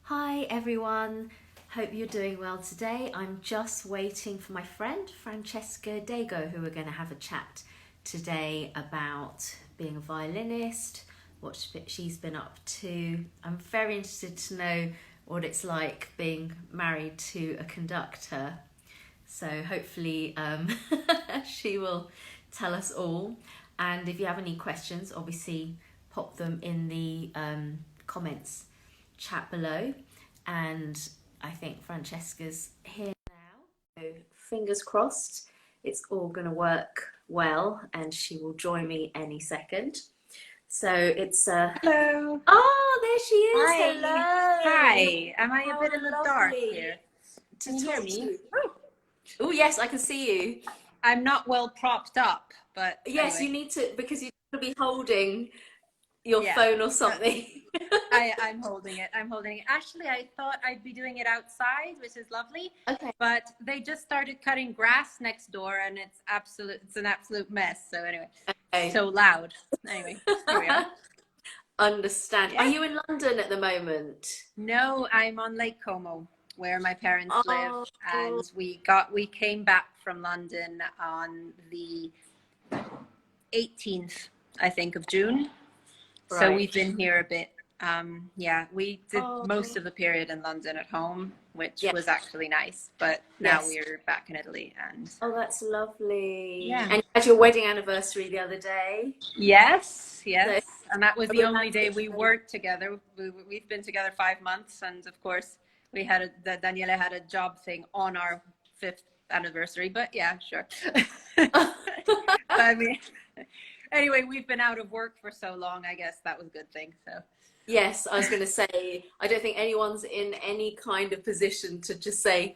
Hi everyone, hope you're doing well today. I'm just waiting for my friend Francesca Dego, who we're going to have a chat today about being a violinist, what she's been up to. I'm very interested to know what it's like being married to a conductor. So hopefully she will tell us all. And if you have any questions, obviously pop them in the comments chat below. And I think Francesca's here now. So fingers crossed it's all going to work well and she will join me any second. So it's Hello. oh, there she is. Hi. Hello. Hi. Am I a How bit in the dark lovely here? to Can you hear talk to me? you. Oh yes, I can see you. I'm not well propped up, but Yes, you anyway. need to, because you're going to be holding your Yeah. phone or No, something. I'm holding it. I'm holding it. Actually, I thought I'd be doing it outside, which is lovely, Okay. but they just started cutting grass next door and it's an absolute mess. So anyway, Okay. so loud. Anyway, here we are. Understand. Are Yeah. you in London at the moment? No, I'm on Lake Como, where my parents live, Oh, and we came back from London on the 18th, I think, of June. So right. we've been here a bit. Yeah, we did Oh, most of the period in London at home, which yeah. was actually nice. But now Yes. we're back in Italy, and Oh, that's lovely. yeah. And you had your wedding anniversary the other day. Yes, So yes. And that was a the only day romantic we day. worked together. We've been together 5 months, and of course, Daniele had a job thing on our fifth anniversary. But yeah, sure. I mean, anyway, we've been out of work for so long. I guess that was a good thing. So Yes, I was going to say, I don't think anyone's in any kind of position to just say,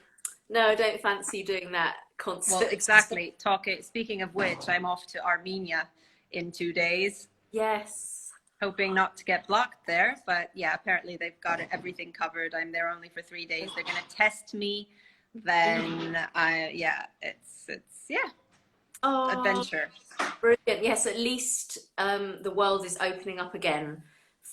no, I don't fancy doing that well, concert. exactly. Speaking of which, I'm off to Armenia in 2 days, Yes. hoping not to get blocked there. But yeah, apparently they've got everything covered. I'm there only for 3 days. They're going to test me. Then yeah, it's yeah, Oh, adventure. brilliant. Yes, at least the world is opening up again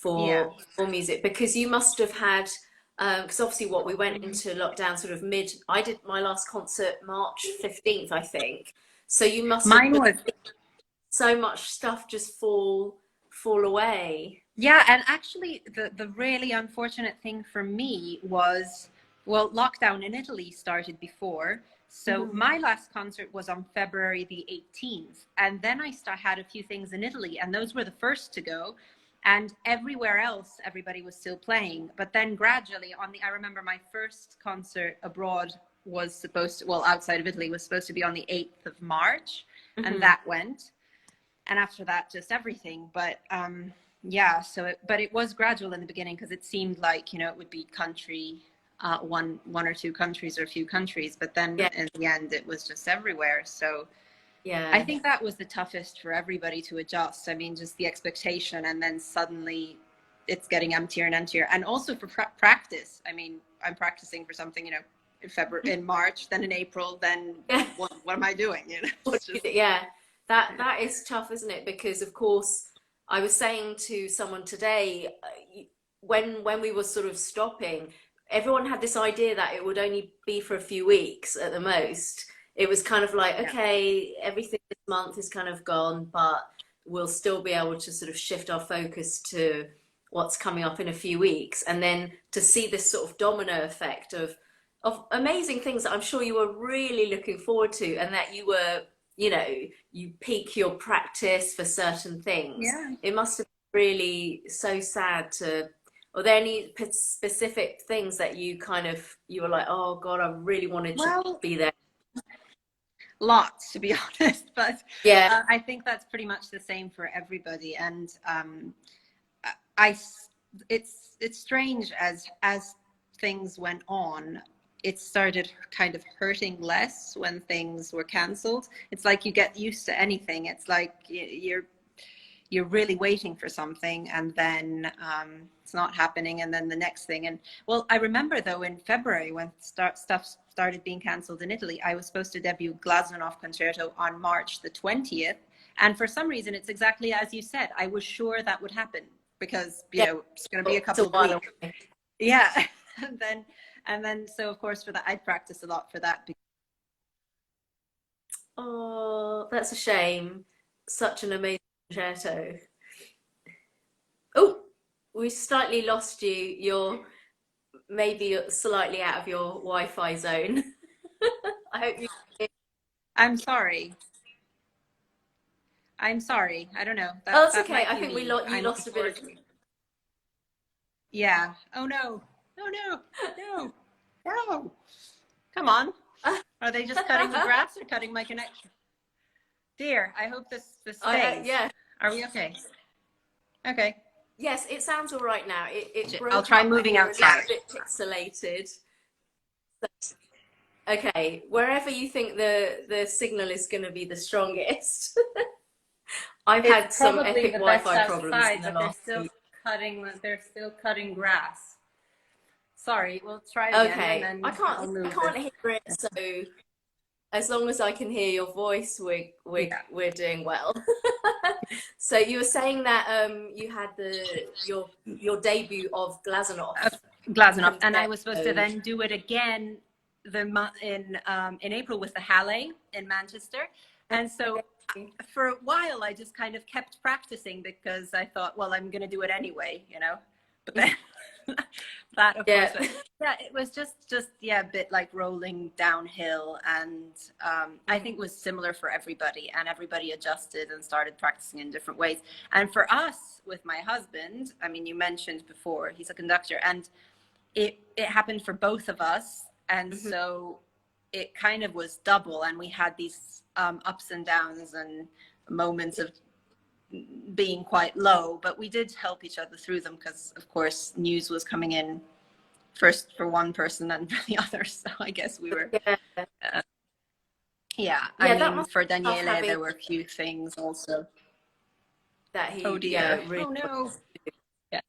Yeah. for music, because you must have had, because obviously what we went into lockdown sort of mid, I did my last concert March 15th, I think. So you must have Mine was so much stuff just fall away. Yeah, and actually, the really unfortunate thing for me was, well, lockdown in Italy started before. So Mhm. my last concert was on February the 18th. And then had a few things in Italy, and those were the first to go. And everywhere else, everybody was still playing. But then gradually, I remember my first concert abroad was supposed to, well, outside of Italy, was supposed to be on the 8th of March. And Mhm. that went. And after that, just everything. But yeah, but it was gradual in the beginning, because it seemed like, it would be one or two countries or a few countries, but then Yeah, in the end it was just everywhere. So I yeah. think that was the toughest for everybody to adjust. I mean, just the expectation, and then suddenly it's getting emptier and emptier. And also for practice, I mean, I'm practicing for something, in February, in March, then in April, then Yeah. what am I doing, it's just Yeah, that is tough, isn't it? Because of course, I was saying to someone today, when we were sort of stopping, everyone had this idea that it would only be for a few weeks at the most. It was kind of like, yeah. okay, everything this month is kind of gone, but we'll still be able to sort of shift our focus to what's coming up in a few weeks, and then to see this sort of domino effect of amazing things that I'm sure you were really looking forward to, and that you were, you know, you peak your practice for certain things. Yeah. It must have been really so sad to. Are there any specific things that you were like, oh God, I really wanted to Well, be there? lots, to be honest, but Yeah. I think that's pretty much the same for everybody. And I, it's strange, as things went on, it started kind of hurting less when things were cancelled. It's like you get used to anything. It's like you're really waiting for something, and then it's not happening, and then the next thing. And well, I remember though, in February, when stuff started being cancelled in Italy, I was supposed to debut Glazunov Concerto on March the 20th, and for some reason it's exactly as you said. I was sure that would happen, because Yeah, it's going to be a it's a couple of while weeks. away. Yeah. And then so of course for that, I'd practice a lot for that. Oh, that's a shame. Such an amazing concerto. Oh, we slightly lost you. You're maybe slightly out of your Wi-Fi zone. I hope you. I'm sorry. I'm sorry. I don't know. Oh, That that's that okay. might I be think me. you I'm lost a bit of. unfortunate. Yeah. Oh no. Oh no. No. No. Come on. Are they just cutting the grass or cutting my connection? Dear, I hope this stays. Yeah. Are we okay? Okay. Yes, it sounds all right now. It I'll broke try up and moving you were a little outside. bit pixelated. Okay, wherever you think the signal is going to be the strongest. I've It's had some probably epic the best Wi-Fi problems in outside, the but they're last still week. cutting grass. Sorry, we'll try again and Okay, then I'll I move can't it. hear it, so as long as I can hear your voice, Yeah. we're doing well. So you were saying that you had your debut of Glazunov Glazunov, and I was supposed to concerto. then do it again in April with the Halle in Manchester, and so for a while I just kind of kept practicing because I thought, well, I'm going to do it anyway, you know. But then that, of Yeah. course, yeah, it was just yeah, a bit like rolling downhill, and I think it was similar for everybody, and everybody adjusted and started practicing in different ways. And for us, with my husband, I mean, you mentioned before, he's a conductor, and it happened for both of us, and Mhm. so it kind of was double, and we had these ups and downs and moments of being quite low, but we did help each other through them because of course news was coming in first for one person and for the other, so I guess we were Yeah. yeah, I Yeah, that mean must for be tough Daniele having there were a few things also. that Oh he, dear, yeah, really. oh no. Yeah.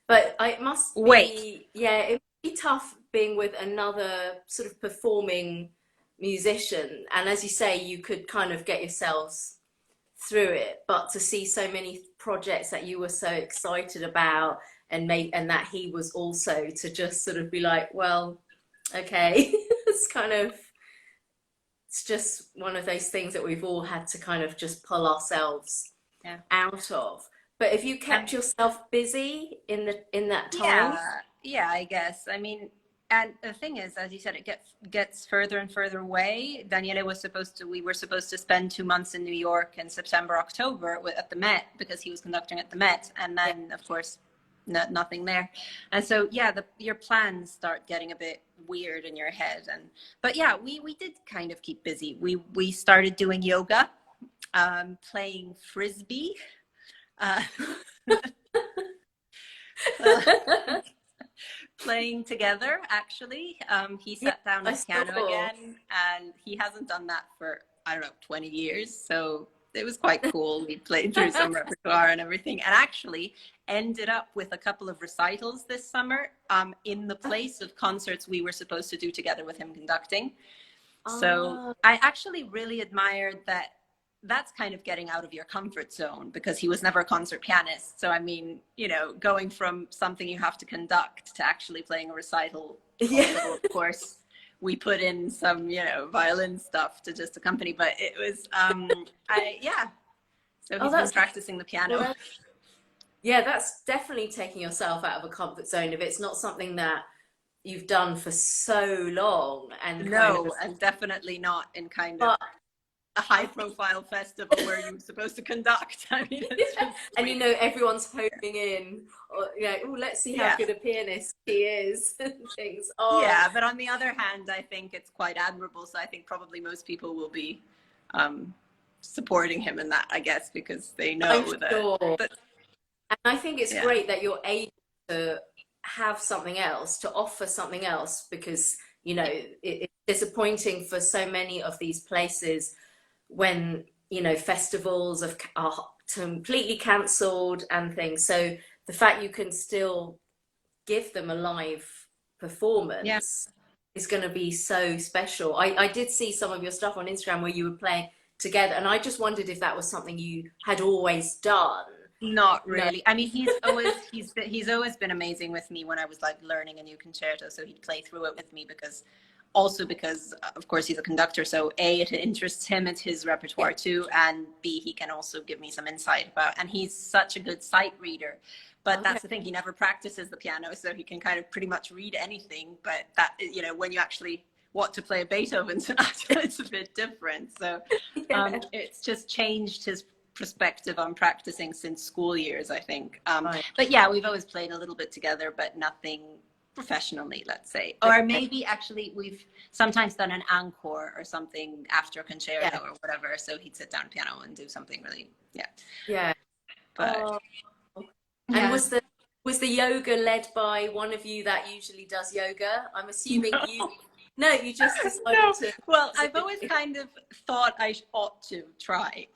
But it must Wait. be, yeah, it must be tough being with another sort of performing musician. And as you say, you could kind of get yourselves through it, but to see so many projects that you were so excited about and that he was also, to just sort of be like, well, okay, it's kind of, it's just one of those things that we've all had to kind of just pull ourselves Yeah. out of. But if you kept And yourself busy in that time. yeah, I guess. I mean, and the thing is, as you said, it gets further and further away. Daniele was supposed to, we were supposed to spend 2 months in New York in September, October at the Met because he was conducting at the Met, and then of course, nothing there. And so yeah, your plans start getting a bit weird in your head. And but yeah, we did kind of keep busy. We started doing yoga, playing frisbee. Uh, playing together actually. He Yeah, sat down I at the piano saw. again, and he hasn't done that for, I don't know, 20 years, so it was quite cool. We played through some repertoire and everything, and actually ended up with a couple of recitals this summer in the place of concerts we were supposed to do together with him conducting. So Ah, I actually really admired that. That's kind of getting out of your comfort zone because he was never a concert pianist. So, I mean, you know, going from something you have to conduct to actually playing a recital, yeah. although, of course, we put in some, you know, violin stuff to just accompany, but it was, yeah. So Oh, he's been that's practicing the piano. great. Yeah, that's definitely taking yourself out of a comfort zone if it's not something that you've done for so long and kind of. No, and definitely not in kind of But a high I think, profile festival where you're supposed to conduct. I mean, it's just and you like, know, everyone's homing in, or you know, oh, let's see how yeah. good a pianist he is, and things. Oh, Yeah, but on the other hand, I think it's quite admirable. So I think probably most people will be supporting him in that, I guess, because they I'm know that. sure. But And I think it's yeah, great that you're able to have something else, to offer something else, because, you know, it's disappointing for so many of these places when, you know, festivals are completely cancelled and things. So the fact you can still give them a live yeah, performance is going to be so special. I did see some of your stuff on Instagram where you were playing together, and I just wondered if that was something you had always done Not No. really. I mean, he's always been amazing with me when I was like learning a new concerto. So he'd play through it with me because of course he's a conductor. So A, it interests him, it's his repertoire too, and B, he can also give me some insight about. And he's such a good sight reader. But that's the thing, he never practices the piano, so he can kind of pretty much read anything. But that, you know, when you actually want to play a Beethoven sonata, it's a bit different. So it's just changed his perspective on practicing since school years, I think. But yeah, we've always played a little bit together, but nothing professionally, let's say. Or maybe actually we've sometimes done an encore or something after a concerto or whatever. So he'd sit down piano and do something really, But and was the yoga led by one of you that usually does yoga? I'm assuming you just decided to. Well, I've always kind of thought I ought to try.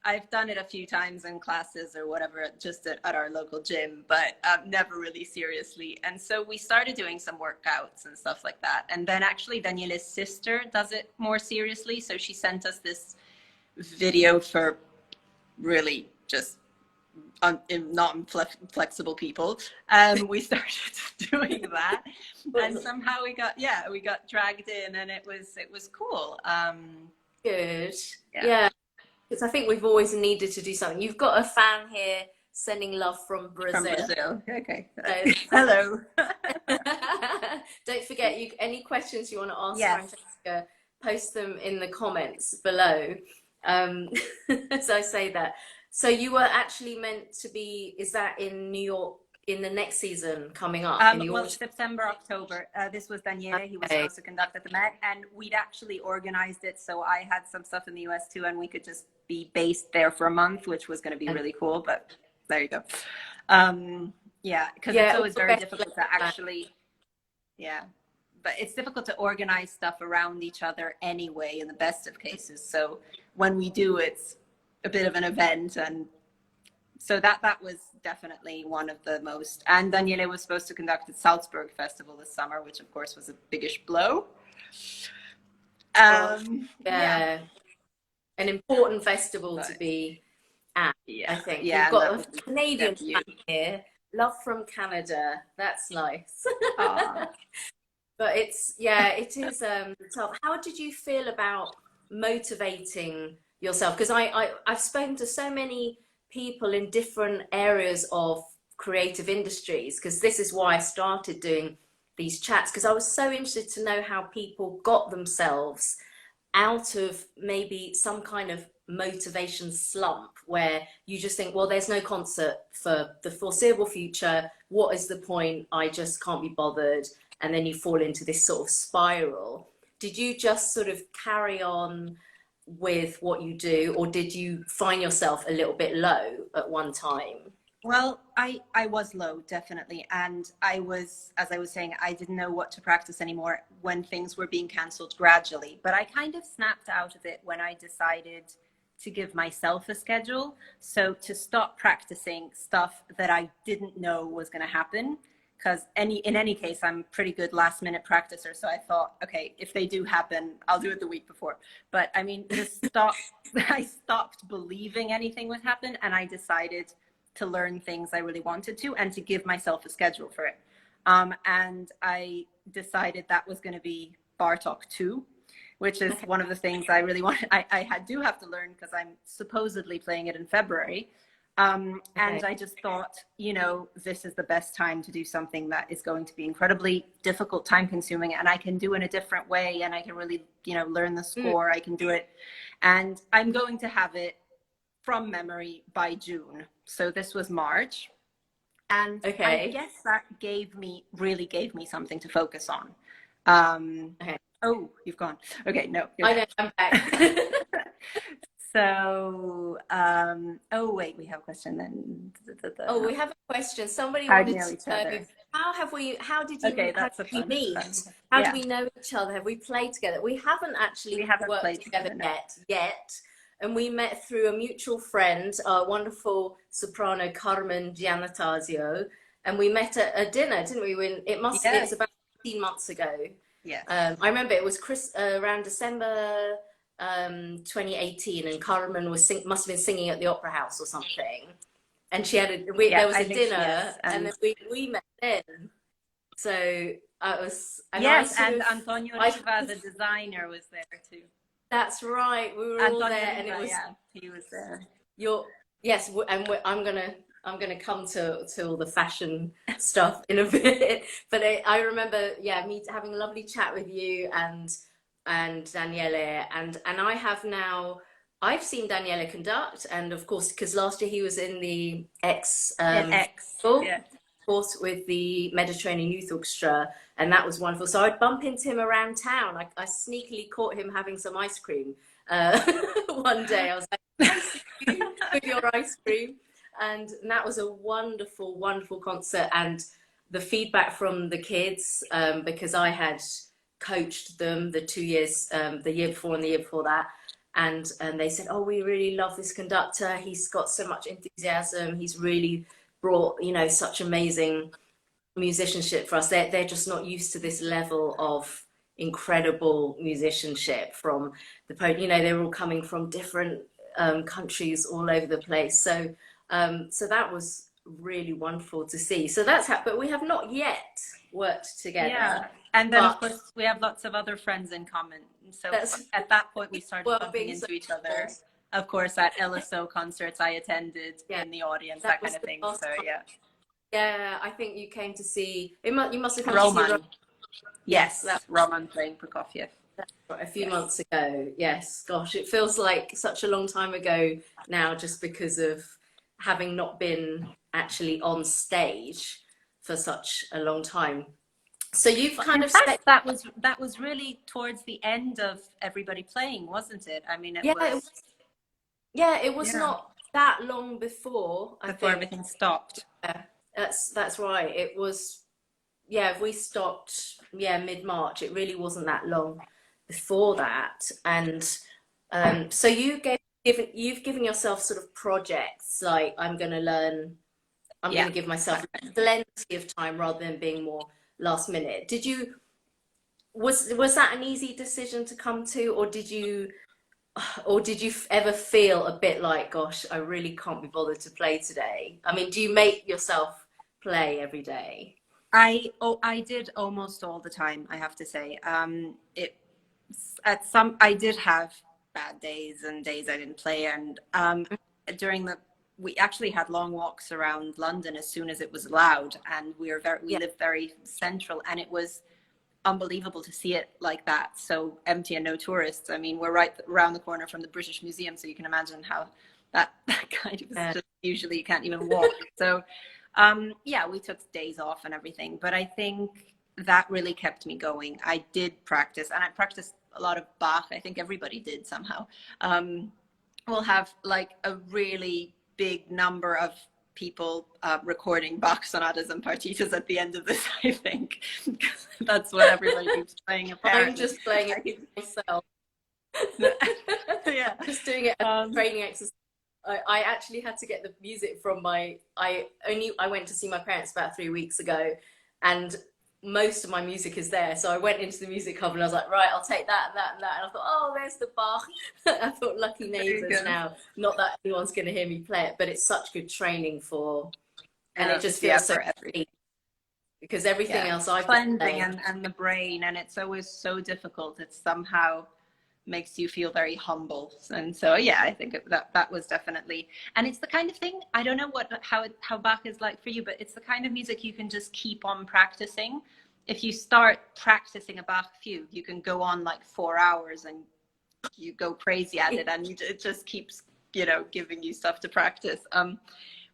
I've done it a few times in classes or whatever, just at our local gym, but never really seriously. And so we started doing some workouts and stuff like that. And then actually Daniele's sister does it more seriously. So she sent us this video for really just non-flexible people. We started doing that, and somehow we got dragged in, and it was cool. Good. Yeah. Because I think we've always needed to do something. You've got a fan here sending love from Brazil. From Brazil. Okay. So, hello. Don't forget, any questions you want to ask Francesca, post them in the comments below. As I say that. So you were actually meant to be, is that in New York in the next season coming up? Well, September, October. This was Daniele. He was supposed to conduct at the Met, and we'd actually organized it. So I had some stuff in the US too, and we could just be based there for a month, which was going to be really cool. But there you go. Because it's always very difficult to actually, but it's difficult to organize stuff around each other anyway, in the best of cases. So when we do, it's a bit of an event, and so that was definitely one of the most. And Daniele was supposed to conduct at Salzburg Festival this summer, which of course was a biggish blow. An important festival to be at, I think. You've got a Canadian fan here. Love from Canada. That's nice. But it is tough. How did you feel about motivating yourself? Because I've spoken to so many people in different areas of creative industries, because this is why I started doing these chats, because I was so interested to know how people got themselves out of maybe some kind of motivation slump where you just think, well, there's no concert for the foreseeable future. What is the point? I just can't be bothered. And then you fall into this sort of spiral. Did you just sort of carry on with what you do, or did you find yourself a little bit low at one time? Well, I was low, definitely. And I was, as I was saying, I didn't know what to practice anymore when things were being canceled gradually. But I kind of snapped out of it when I decided to give myself a schedule. So to stop practicing stuff that I didn't know was going to happen. Because in any case, I'm a pretty good last minute practicer. So I thought, okay, if they do happen, I'll do it the week before. But I mean, I stopped believing anything would happen, and I decided to learn things I really wanted to, and to give myself a schedule for it. And I decided that was going to be Bartok 2, which is one of the things I really wanted. I do have to learn because I'm supposedly playing it in February. And I just thought, this is the best time to do something that is going to be incredibly difficult, time consuming, and I can do in a different way, and I can really, learn the score. I can do it. And I'm going to have it from memory by June. So this was March. And I guess that really gave me something to focus on. Oh, you've gone. Okay, no. I know, I'm back. So, wait, we have a question then. Oh, we have a question. Somebody wanted to know, how did you meet? How do we know each other? Have we played together? We haven't actually worked together yet. And we met through a mutual friend, our wonderful soprano Carmen Giannatasio. And we met at a dinner, didn't we? It was about 15 months ago. Yeah. I remember it was around December 2018, and Carmen must have been singing at the Opera House or something. and she had Yeah, there was I a think dinner, yes. and then And we met then. So I was, and I yes, sort and of, Antonio I Riva, the designer, was there too. that's right, we were all Antonio there, and it Riva, was yeah, he was there. your yes, I'm gonna come to all the fashion stuff in a bit, but I remember, yeah, me having a lovely chat with you and Daniele, and I have now. I've seen Daniele conduct, and of course, because last year he was in the X In X, yeah. course with the Mediterranean Youth Orchestra, and that was wonderful. So I'd bump into him around town. I sneakily caught him having some ice cream uh, one day. I was like, "I see you with your ice cream," and that was a wonderful, wonderful concert. And the feedback from the kids, because I had coached them the 2 years, the year before and the year before that. And they said, "Oh, we really love this conductor. He's got so much enthusiasm. He's really brought, such amazing musicianship for us. They're just not used to this level of incredible musicianship from they're all coming from different countries all over the place. So that was really wonderful to see. So that's how, but we have not yet worked together. Yeah, and then of But course we have lots of other friends in common. So that's at that point we started well bumping being into so each other. Of course, at LSO concerts I attended yeah, in the audience, that that was kind of the thing. last So time. yeah. Yeah, I think you came to see it. You must have come to see Roman. Yes, that Yes, Roman playing Prokofiev. was a few Yes. months ago. Yes, gosh, it feels like such a long time ago now, just because of having not been actually on stage for such a long time. So you've kind In of spent, fact, that was really towards the end of everybody playing, wasn't it? I mean, it yeah, was yeah, it was yeah not that long before, I before think. everything stopped. Yeah, that's right. It was, yeah, if we stopped, yeah, mid-March. It really wasn't that long before that. And so you've given yourself sort of projects like I'm going Yeah, to give myself exactly. plenty of time rather than being more last minute. Was that an easy decision to come to, or did you ever feel a bit like, gosh, I really can't be bothered to play today? I mean, do you make yourself play every day? I did almost all the time, I have to say. It at some I did have bad days and days I didn't play, and during the we actually had long walks around London as soon as it was allowed, and we Yeah, lived very central, and it was unbelievable to see it like that, so empty and no tourists. I mean, we're right around the corner from the British Museum, so you can imagine how that kind of is yeah, just usually you can't even walk. So yeah, we took days off and everything, but I think that really kept me going. I did practice, and I practiced a lot of Bach. I think everybody did somehow. We'll have like a really big number of people recording Bach sonatas and partitas at the end of this, I think. That's what everybody keeps playing, I'm apparently. just playing it myself. Yeah. Just doing it as a training exercise. I actually had to get the music from I went to see my parents about 3 weeks ago, and most of my music is there. So I went into the music hub and I was like, right, I'll take that and that and that. And I thought, oh, there's the Bach. I thought, lucky There you neighbours go. now. Not that anyone's going to hear me play it, but it's such good training and it just Yeah, feels so for everything. free, because everything Yeah, else I've been cleansing playing. and the brain, and it's always so difficult. It somehow makes you feel very humble, and so yeah, I think that was definitely. And it's the kind of thing, I don't know how Bach is like for you, but it's the kind of music you can just keep on practicing. If you start practicing a Bach fugue, you can go on like 4 hours and you go crazy at it, and it just keeps giving you stuff to practice.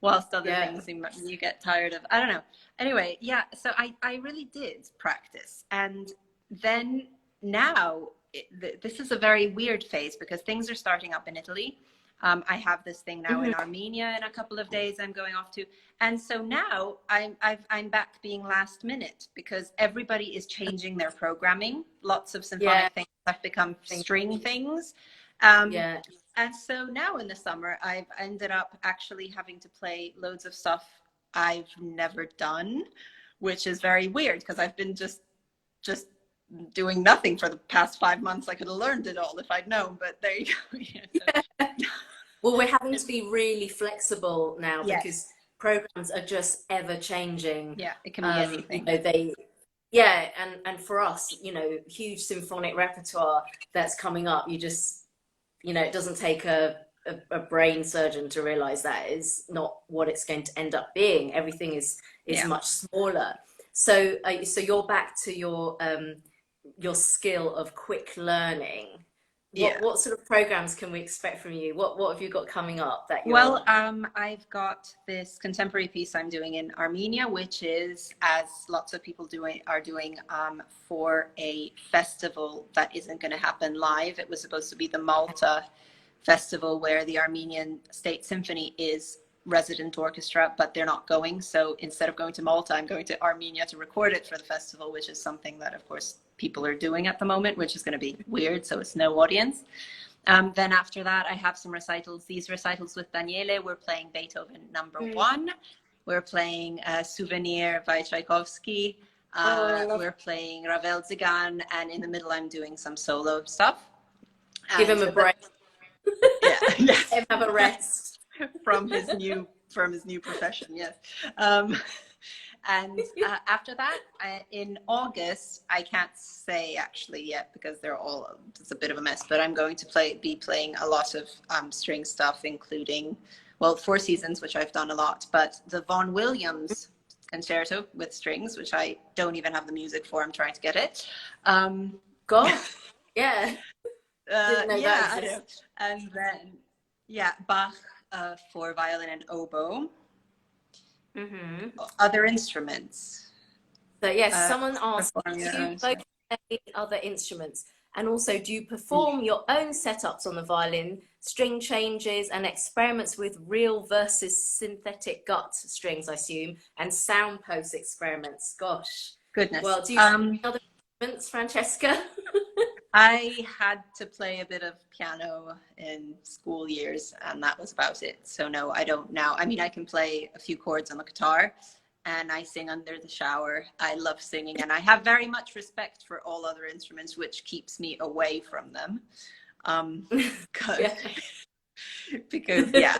Whilst other Yeah. things you get tired of. I don't know. Anyway, yeah, so I really did practice. And then now, this is a very weird phase because things are starting up in Italy. I have this thing now in Armenia in a couple of days I'm going off to. And so now I'm back being last minute because everybody is changing their programming. Lots of symphonic things have become string things. Yeah. And so now in the summer, I've ended up actually having to play loads of stuff I've never done, which is very weird because I've been just doing nothing for the past 5 months. I could have learned it all if I'd known, but there you go. Yeah, so. Well, we're having to be really flexible now Yes. because programs are just ever changing. Yeah, it can be You anything. know, yeah, and for us, you know, huge symphonic repertoire that's coming up. You just, you know, it doesn't take a brain surgeon to realize that is not what it's going to end up being. Everything is Yeah. much smaller. So so you're back to your skill of quick learning. Yeah. What sort of programs can we expect from you? What have you got coming up that Well, you're I've got this contemporary piece I'm doing in Armenia, which is, as lots of people are doing, for a festival that isn't going to happen live. It was supposed to be the Malta festival where the Armenian State Symphony is resident orchestra, but they're not going. So instead of going to Malta, I'm going to Armenia to record it for the festival, which is something that, of course, people are doing at the moment, which is going to be weird. So it's no audience. Then after that, I have some recitals. These recitals with Daniele, we're playing Beethoven #1. We're playing Souvenir by Tchaikovsky. We're playing Ravel Zigan. And in the middle, I'm doing some solo stuff. give him a break. Yeah. Yes. Let him have a rest. From his new profession, yes. And after that, in August, I can't say actually yet because it's a bit of a mess, but I'm going to be playing a lot of string stuff, including, well, Four Seasons, which I've done a lot, but the Vaughan Williams concerto with strings, which I don't even have the music for. I'm trying to get it. God, yeah. Didn't know yeah, that I know. And then, yeah, Bach for violin and oboe. Other instruments. So yes, someone asked, do you Yeah. both play other instruments? And also, do you perform your own setups on the violin, string changes and experiments with real versus synthetic gut strings, I assume, and sound post experiments? Gosh. Goodness. Well, do you play other instruments, Francesca? I had to play a bit of piano in school years, and that was about it. So no, I don't now. I mean, I can play a few chords on the guitar, and I sing under the shower. I love singing, and I have very much respect for all other instruments, which keeps me away from them. Because yeah,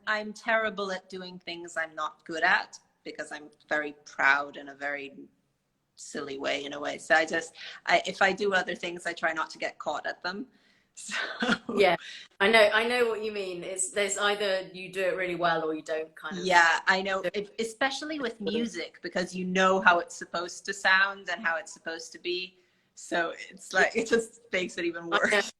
I'm terrible at doing things I'm not good at because I'm very proud in a very silly way in a way. So if I do other things, I try not to get caught at them. So yeah, I know what you mean. There's either you do it really well or you don't kind of. Yeah, I know, especially with music, because you know how it's supposed to sound and how it's supposed to be. So it's like, it just makes it even worse.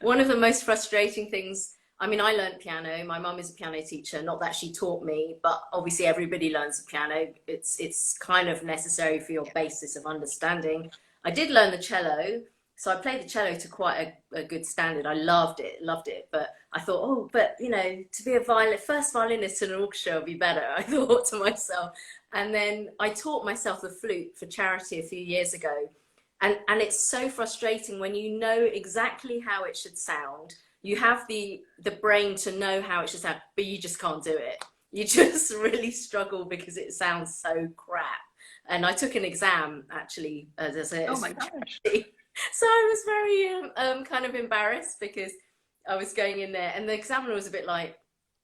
One of the most frustrating things, I mean, I learned piano. My mum is a piano teacher. Not that she taught me, but obviously everybody learns the piano. It's kind of necessary for your basis of understanding. I did learn the cello, so I played the cello to quite a good standard. I loved it. But I thought, oh, but you know, to be a first violinist in an orchestra would be better. I thought to myself, and then I taught myself the flute for charity a few years ago. And it's so frustrating when you know exactly how it should sound. You have the brain to know how it should sound, but you just can't do it. You just really struggle because it sounds so crap. And I took an exam actually as a oh my gosh. So I was very kind of embarrassed because I was going in there and the examiner was a bit like,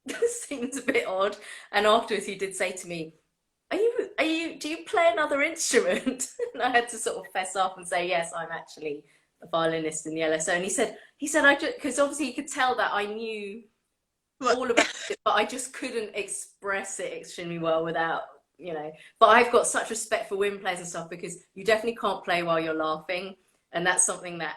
this seems a bit odd. And afterwards he did say to me, do you play another instrument? And I had to sort of fess up and say, yes, I'm actually a violinist in the LSO. And he said, because obviously he could tell that I knew all about it, but I just couldn't express it extremely well without, you know. But I've got such respect for wind players and stuff because you definitely can't play while you're laughing. And that's something that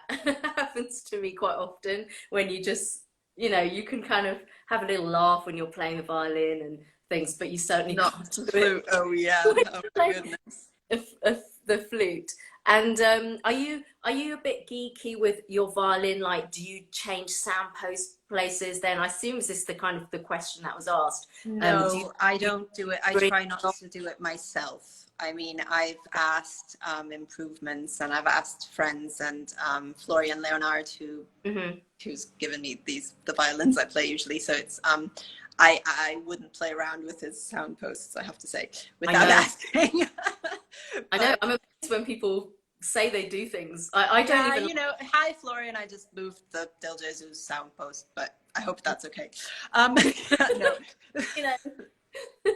happens to me quite often when you just, you know, you can kind of have a little laugh when you're playing the violin and things, but you certainly not can't the flute. Oh yeah. Oh my goodness. The flute. And are you a bit geeky with your violin? Like, do you change sound post places? Then I assume is this the kind of the question that was asked. No, I don't do it. I try not to do it myself. I mean, I've asked improvements, and I've asked friends, and Florian Leonard, who's given me the violins I play usually. So it's I wouldn't play around with his sound posts, I have to say, without asking. I know. I'm amazed when people say they do things. I don't even. You know, hi Florian, I just moved the Del Jesus sound post, but I hope that's okay. No. You know, But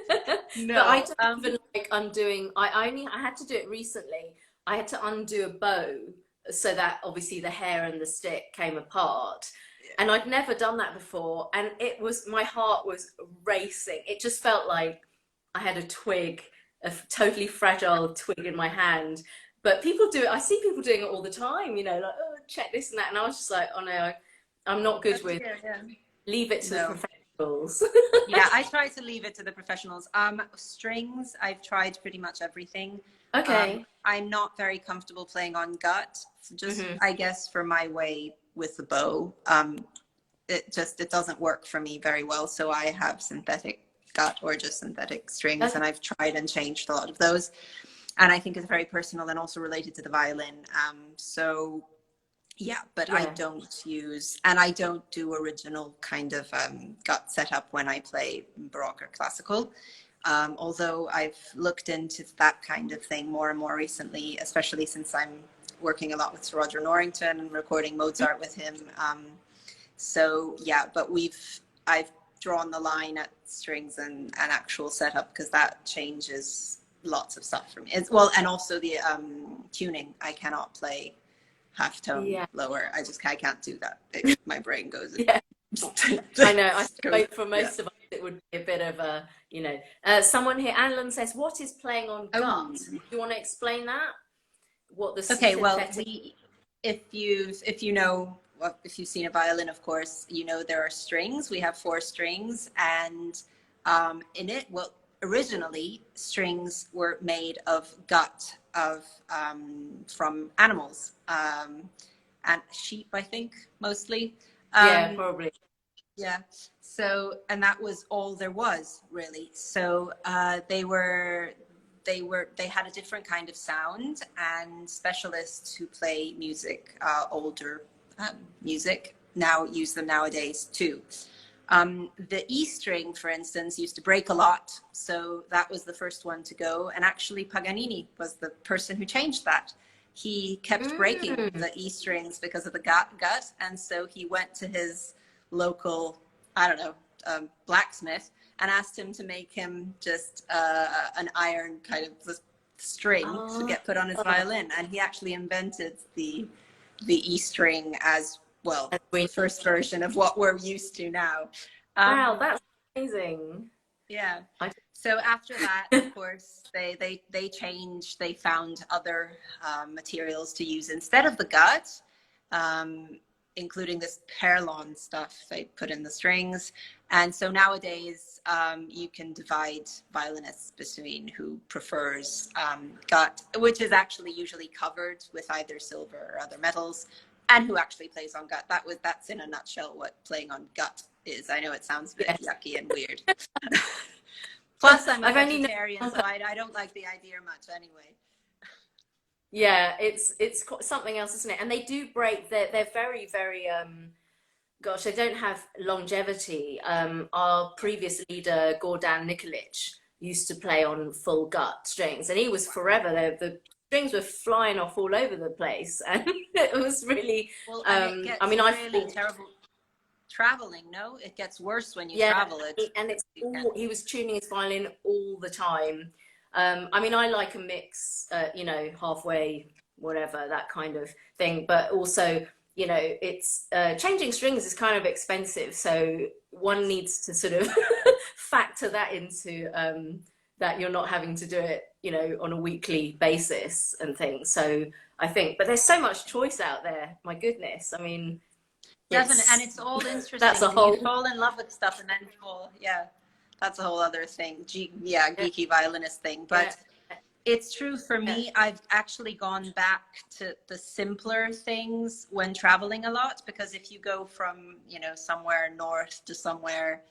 I No. don't even like undoing. I had to do it recently. I had to undo a bow so that obviously the hair and the stick came apart. And I'd never done that before. And it was, my heart was racing. It just felt like I had a twig, a totally fragile twig in my hand. But people do it. I see people doing it all the time, like, oh, check this and that. And I was just like, oh no, I'm not good That's with, good, yeah. leave it to the No. professionals. Yeah, I try to leave it to the professionals. Strings, I've tried pretty much everything. Okay. I'm not very comfortable playing on gut, just Hmm. I guess for my way with the bow. It doesn't work for me very well. So I have synthetic gut or just synthetic strings, Okay. and I've tried and changed a lot of those. And I think it's very personal and also related to the violin. So yeah, but I Yeah. I don't do original kind of gut setup when I play Baroque or classical. Although I've looked into that kind of thing more and more recently, especially since I'm working a lot with Sir Roger Norrington and recording Mozart with him. So yeah, but I've drawn the line at strings and actual setup, because that changes lots of stuff for me. Well, and also the tuning. I cannot play half tone Yeah. lower. I can't do that. My brain goes. Yeah. I know. I goes suppose for yeah. most of us, it would be a bit of a, someone here, Alan says, what is playing on gut? Oh, Do you want to explain that? What the okay. Well, synthetic? if you've seen a violin, of course, there are strings. We have 4 strings, and in it, well, originally strings were made of gut from animals, and sheep, I think, mostly. Yeah, Um, probably. Yeah. So, and that was all there was, really. So they had a different kind of sound, and specialists who play music, older music, now use them nowadays too. The E string, for instance, used to break a lot. So that was the first one to go. And actually, Paganini was the person who changed that. He kept breaking Mm. the E strings because of the gut. And so he went to his local, I don't know, blacksmith, and asked him to make him just an iron kind of string to Oh, get put on his violin. And he actually invented the E string as well, that's really, the first version of what we're used to now. wow, Um, that's amazing. yeah. I, So after that, of course, they changed. They found other materials to use instead of the gut, um, including this perlon stuff they put in the strings. And so nowadays, you can divide violinists between who prefers gut, which is actually usually covered with either silver or other metals, and who actually plays on gut. That's in a nutshell what playing on gut is. I know it sounds a bit yes. yucky and weird. Plus, I'm a I've only known vegetarian, one so I don't like the idea much anyway. Yeah, it's something else, isn't it? And they do break. They're very, very gosh, they don't have longevity. Our previous leader, Gordan Nikolic, used to play on full gut strings, and he was forever. The strings were flying off all over the place, and it was really. Well, and it I gets mean, I really thought, terrible traveling. No, it gets worse when you yeah, travel. and it's You can't. all, he was tuning his violin all the time. I mean, I like a mix, halfway, whatever, that kind of thing. But also, it's changing strings is kind of expensive, so one needs to sort of factor that into that you're not having to do it, on a weekly basis and things. So I think, but there's so much choice out there. My goodness, I mean, Definitely, and it's it's all that's interesting. a So you whole, fall in love with stuff, and then fall. Yeah, that's a whole other thing. yeah, Geeky violinist thing. yeah, But it's true for yeah. me. I've actually gone back to the simpler things when traveling a lot, because if you go from, somewhere north to somewhere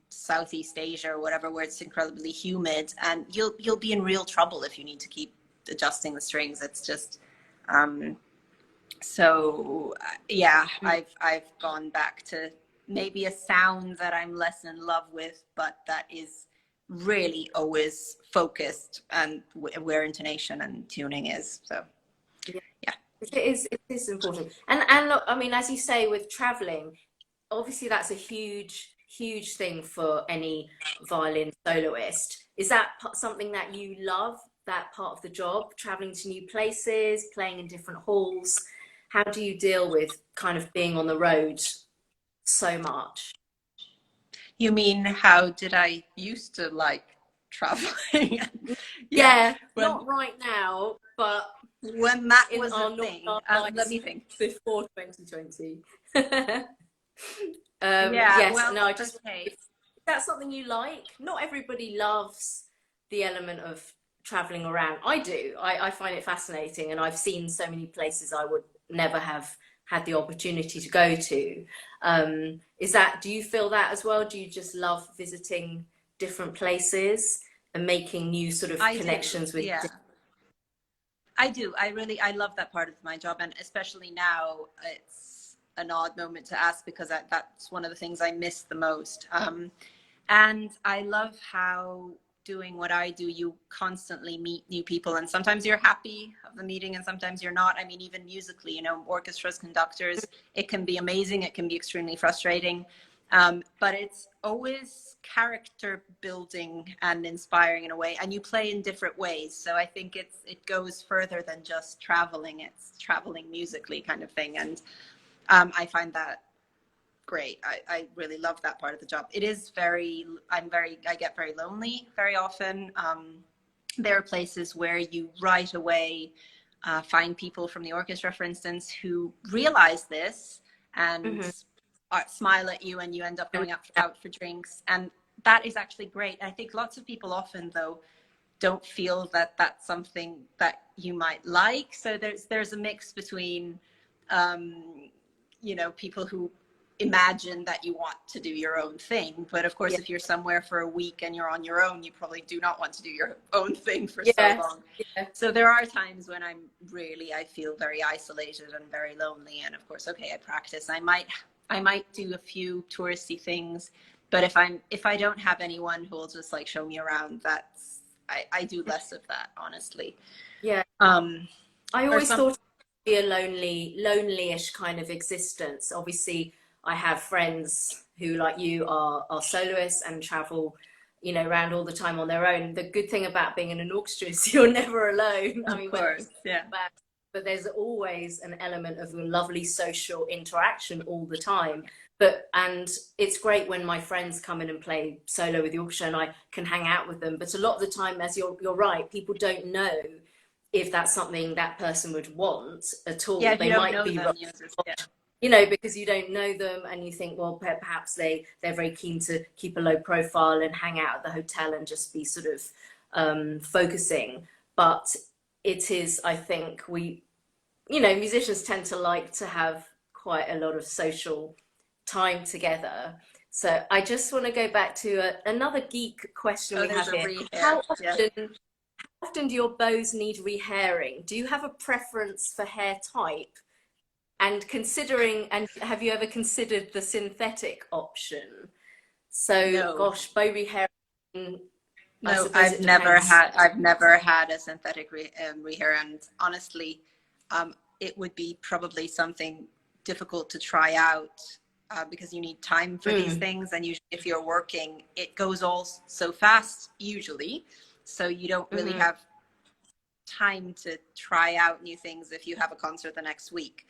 Southeast Asia or whatever, where it's incredibly humid, and you'll be in real trouble if you need to keep adjusting the strings. It's just so yeah, I've gone back to maybe a sound that I'm less in love with, but that is really always focused and where intonation and tuning is. So Yeah. yeah. It is important. And look, I mean, as you say, with traveling, obviously that's a huge huge thing for any violin soloist. Is that something that you love, that part of the job, traveling to new places, playing in different halls? How do you deal with kind of being on the road so much? You mean how did I used to like traveling? Yeah, Yeah, when not right now, but that in was a our normal thing. Let lives me think. before 2020. Yeah, Yes, well, no, I just, okay. if that's something you like. Not everybody loves the element of traveling around. I do. I find it fascinating, and I've seen so many places I would never have had the opportunity to go to. Is that, do you feel that as well? Do you just love visiting different places and making new sort of I do. connections with Yeah. I do. I love that part of my job. And especially now, it's an odd moment to ask because that's one of the things I miss the most. And I love how doing what I do, you constantly meet new people. And sometimes you're happy of the meeting and sometimes you're not. I mean, even musically, you know, orchestras, conductors, it can be amazing. It can be extremely frustrating. But it's always character building and inspiring in a way, and you play in different ways. So I think it goes further than just traveling. It's traveling musically kind of thing, and I find that great. I really love that part of the job. It is I get very lonely very often. There are places where you right away find people from the orchestra, for instance, who realize this and Mhm. smile at you, and you end up going out for drinks, and that is actually great. I think lots of people often though don't feel that that's something that you might like, so there's a mix between um, you know, people who imagine that you want to do your own thing, but of course Yeah, if you're somewhere for a week and you're on your own, you probably do not want to do your own thing for so yeah, long. yeah. So there are times when I feel very isolated and very lonely, and of course, okay, I practice, I might do a few touristy things, but if I don't have anyone who will just like show me around, I do less of that, honestly. Yeah. um I or always some thought it would be a lonelyish kind of existence. Obviously, I have friends who, like you, are soloists and travel, you know, around all the time on their own. The good thing about being in an orchestra is you're never alone. I of mean, whether course, it's yeah. bad, but there's always an element of a lovely social interaction all the time. But and it's great when my friends come in and play solo with the orchestra and I can hang out with them. But a lot of the time, as you're right, people don't know if that's something that person would want at Yeah, all. if you They don't might know be, them, you just, yeah. you know, because you don't know them and you think, well, perhaps they're very keen to keep a low profile and hang out at the hotel and just be sort of focusing. But it is, I think, you know, musicians tend to like to have quite a lot of social time together. So I just want to go back to another geek question Oh, we there's have a here. rehair. How Yeah. often do your bows need rehairing? Do you have a preference for hair type? And have you ever considered the synthetic option? So, No, gosh, bow rehairing, I no, suppose it depends. I've never had a synthetic rehair, and honestly, it would be probably something difficult to try out because you need time for these Mm, things, and usually if you're working, it goes all so fast usually, so you don't really hmm. have time to try out new things if you have a concert the next week.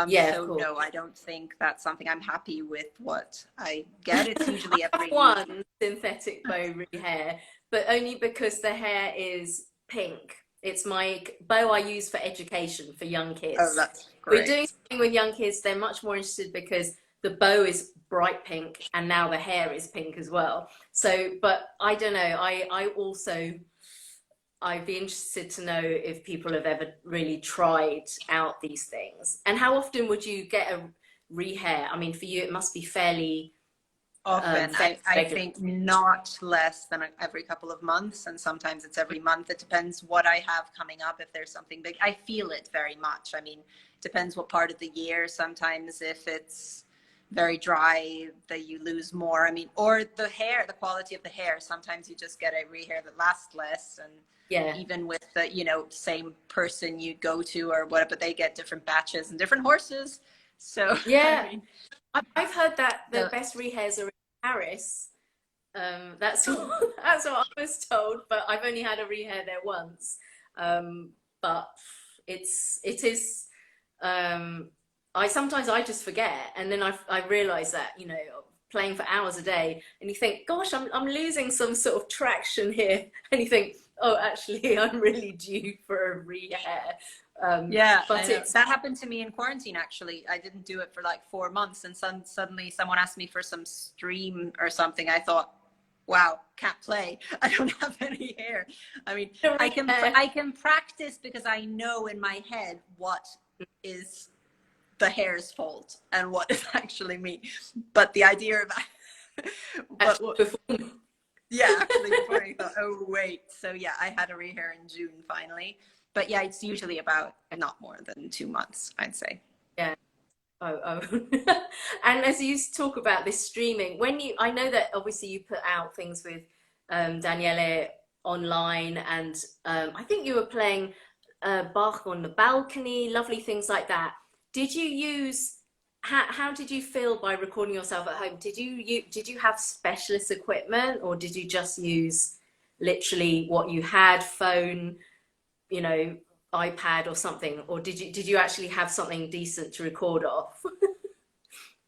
Yeah, of So course. no, I don't think that's something. I'm happy with what I get. It's I usually have every. one synthetic bow rehair, but only because the hair is pink. It's my bow I use for education for young Oh, kids. that's We're doing great. something with young kids, they're much more interested because the bow is bright pink and now the hair is pink as well. So, but I don't know, I also, I'd be interested to know if people have ever really tried out these things. And how often would you get a rehair? I mean, for you, it must be Often, fairly I regular. think not less than every couple of months, and sometimes it's every month. It depends what I have coming up. If there's something big, I feel it very much. I mean, depends what part of the year. Sometimes if it's very dry, that you lose more. I mean, or the hair, the quality of the hair. Sometimes you just get a rehair that lasts less, and Yeah. even with the, you know, same person you go to or whatever, but they get different batches and different horses. So I Yeah. mean, I've heard that the so best rehairs are in Paris. That's that's what I was told, but I've only had a rehair there once. But it is. Um, I just forget, and then I realize that, you know, playing for hours a day, and you think, gosh, I'm losing some sort of traction here, and you think, oh, actually, I'm really due for a rehair. Yeah, I But know. it's That happened to me in quarantine, actually. I didn't do it for like 4 months, and suddenly someone asked me for some stream or something. I thought, wow, can't play. I don't have any hair. I mean, a rehair. I can practice because I know in my head what is the hair's fault and what is actually me. But the idea of but Actually, before. yeah, actually before I thought, oh wait. So yeah, I had a rehair in June finally. But yeah, it's usually about not more than 2 months, I'd say. Yeah. Oh, oh. And as you talk about this streaming, I know that obviously you put out things with Daniele online, and I think you were playing Bach on the balcony, lovely things like that. Did you use, how did you feel by recording yourself at home? Did you have specialist equipment, or did you just use literally what you had, phone, you know, iPad or something, or did you actually have something decent to record off?